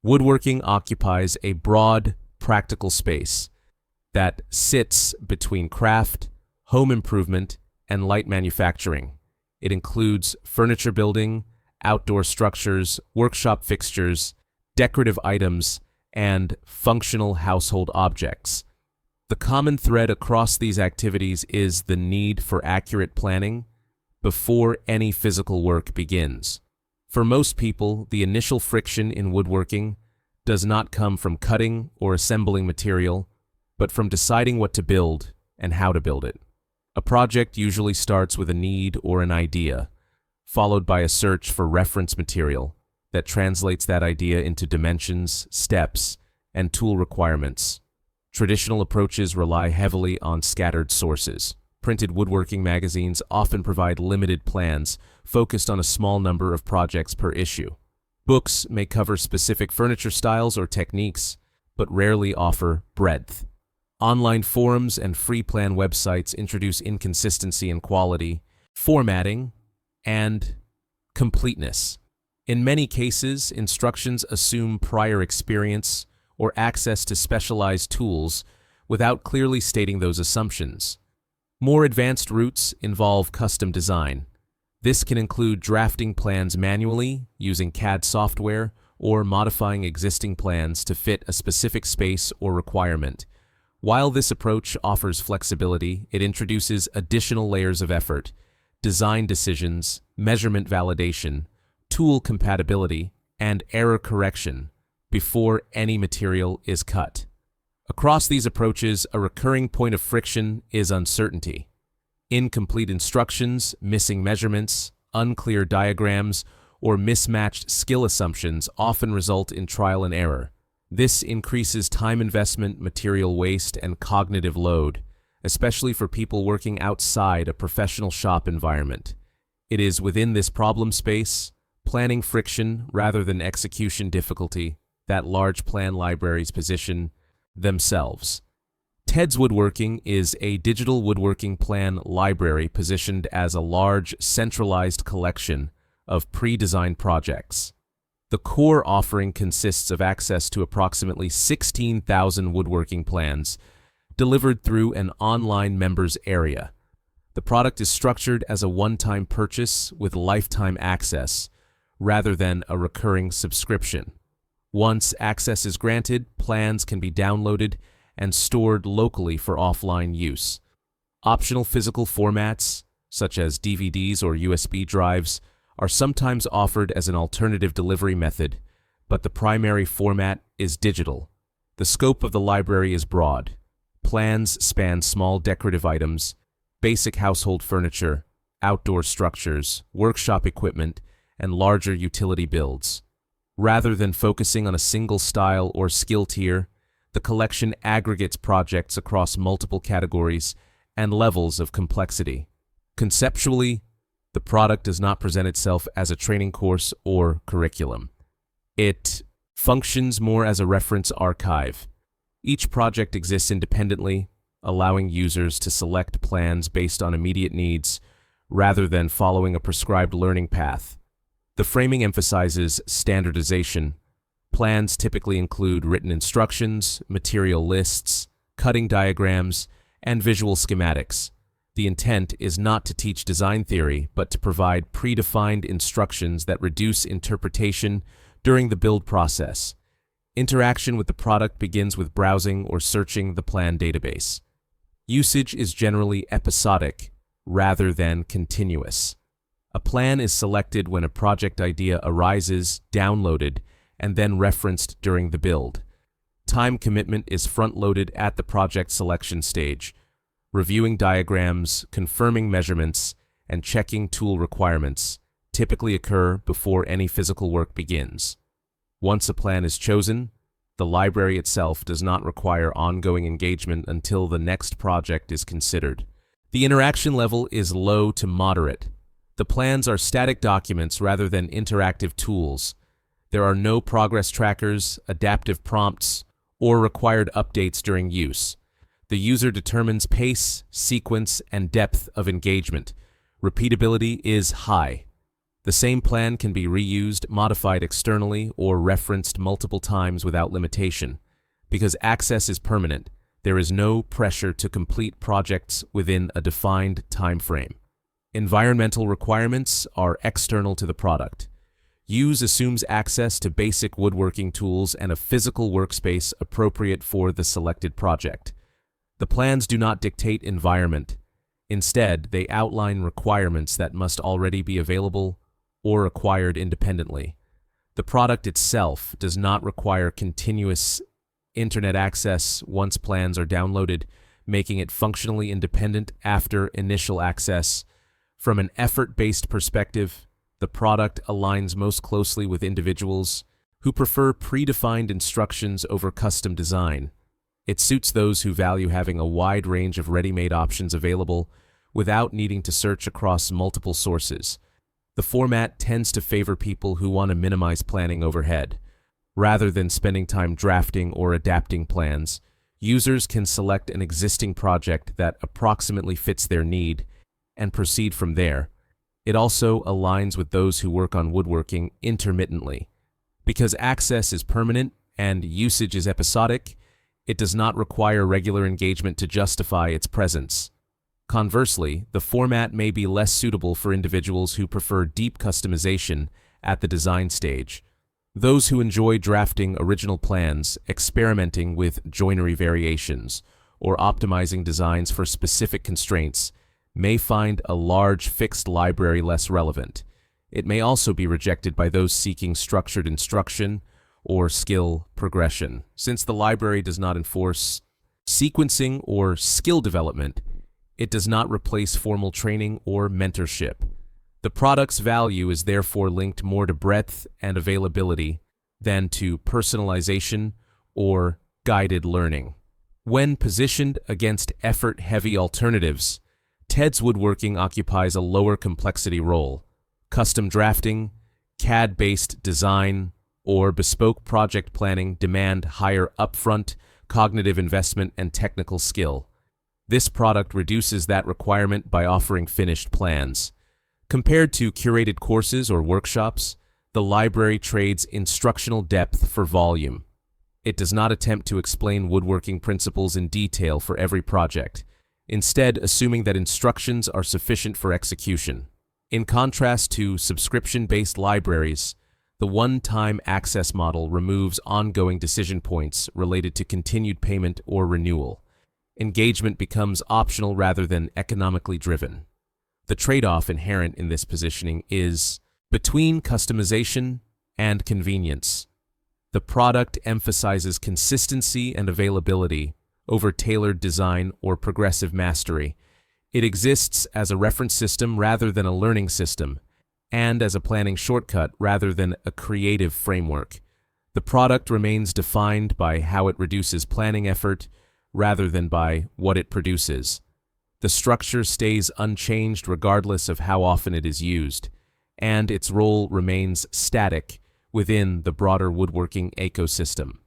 Woodworking occupies a broad, practical space that sits between craft, home improvement, and light manufacturing. It includes furniture building, outdoor structures, workshop fixtures, decorative items, and functional household objects. The common thread across these activities is the need for accurate planning before any physical work begins. For most people, the initial friction in woodworking does not come from cutting or assembling material, but from deciding what to build and how to build it. A project usually starts with a need or an idea, followed by a search for reference material that translates that idea into dimensions, steps, and tool requirements. Traditional approaches rely heavily on scattered sources. Printed woodworking magazines often provide limited plans focused on a small number of projects per issue. Books may cover specific furniture styles or techniques, but rarely offer breadth. Online forums and free plan websites introduce inconsistency in quality, formatting, and completeness. In many cases, instructions assume prior experience or access to specialized tools without clearly stating those assumptions. More advanced routes involve custom design. This can include drafting plans manually using CAD software or modifying existing plans to fit a specific space or requirement. While this approach offers flexibility, it introduces additional layers of effort: design decisions, measurement validation, tool compatibility, and error correction before any material is cut. Across these approaches, a recurring point of friction is uncertainty. Incomplete instructions, missing measurements, unclear diagrams, or mismatched skill assumptions often result in trial and error. This increases time investment, material waste, and cognitive load, especially for people working outside a professional shop environment. It is within this problem space, planning friction rather than execution difficulty, that large plan libraries position themselves. TedsWoodworking is a digital woodworking plan library positioned as a large, centralized collection of pre-designed projects. The core offering consists of access to approximately 16,000 woodworking plans delivered through an online members area. The product is structured as a one-time purchase with lifetime access rather than a recurring subscription. Once access is granted, plans can be downloaded and stored locally for offline use. Optional physical formats, such as DVDs or USB drives, are sometimes offered as an alternative delivery method, but the primary format is digital. The scope of the library is broad. Plans span small decorative items, basic household furniture, outdoor structures, workshop equipment, and larger utility builds. Rather than focusing on a single style or skill tier, the collection aggregates projects across multiple categories and levels of complexity. Conceptually, the product does not present itself as a training course or curriculum. It functions more as a reference archive. Each project exists independently, allowing users to select plans based on immediate needs rather than following a prescribed learning path. The framing emphasizes standardization. Plans typically include written instructions, material lists, cutting diagrams, and visual schematics. The intent is not to teach design theory, but to provide predefined instructions that reduce interpretation during the build process. Interaction with the product begins with browsing or searching the plan database. Usage is generally episodic rather than continuous. A plan is selected when a project idea arises, downloaded, and then referenced during the build. Time commitment is front-loaded at the project selection stage. Reviewing diagrams, confirming measurements, and checking tool requirements typically occur before any physical work begins. Once a plan is chosen, the library itself does not require ongoing engagement until the next project is considered. The interaction level is low to moderate. The plans are static documents rather than interactive tools. There are no progress trackers, adaptive prompts, or required updates during use. The user determines pace, sequence, and depth of engagement. Repeatability is high. The same plan can be reused, modified externally, or referenced multiple times without limitation. Because access is permanent, there is no pressure to complete projects within a defined time frame. Environmental requirements are external to the product. Use assumes access to basic woodworking tools and a physical workspace appropriate for the selected project. The plans do not dictate environment. Instead, they outline requirements that must already be available or acquired independently. The product itself does not require continuous internet access once plans are downloaded, making it functionally independent after initial access. From an effort-based perspective, the product aligns most closely with individuals who prefer predefined instructions over custom design. It suits those who value having a wide range of ready-made options available without needing to search across multiple sources. The format tends to favor people who want to minimize planning overhead. Rather than spending time drafting or adapting plans, users can select an existing project that approximately fits their need and proceed from there. It also aligns with those who work on woodworking intermittently. Because access is permanent and usage is episodic, it does not require regular engagement to justify its presence. Conversely, the format may be less suitable for individuals who prefer deep customization at the design stage. Those who enjoy drafting original plans, experimenting with joinery variations, or optimizing designs for specific constraints may find a large fixed library less relevant. It may also be rejected by those seeking structured instruction or skill progression. Since the library does not enforce sequencing or skill development, it does not replace formal training or mentorship. The product's value is therefore linked more to breadth and availability than to personalization or guided learning. When positioned against effort-heavy alternatives, TedsWoodworking occupies a lower complexity role. Custom drafting, CAD-based design, or bespoke project planning demand higher upfront cognitive investment and technical skill. This product reduces that requirement by offering finished plans. Compared to curated courses or workshops, the library trades instructional depth for volume. It does not attempt to explain woodworking principles in detail for every project, instead assuming that instructions are sufficient for execution. In contrast to subscription-based libraries, the one-time access model removes ongoing decision points related to continued payment or renewal. Engagement becomes optional rather than economically driven. The trade-off inherent in this positioning is between customization and convenience. The product emphasizes consistency and availability over tailored design or progressive mastery. It exists as a reference system rather than a learning system, and as a planning shortcut rather than a creative framework. The product remains defined by how it reduces planning effort rather than by what it produces. The structure stays unchanged regardless of how often it is used, and its role remains static within the broader woodworking ecosystem.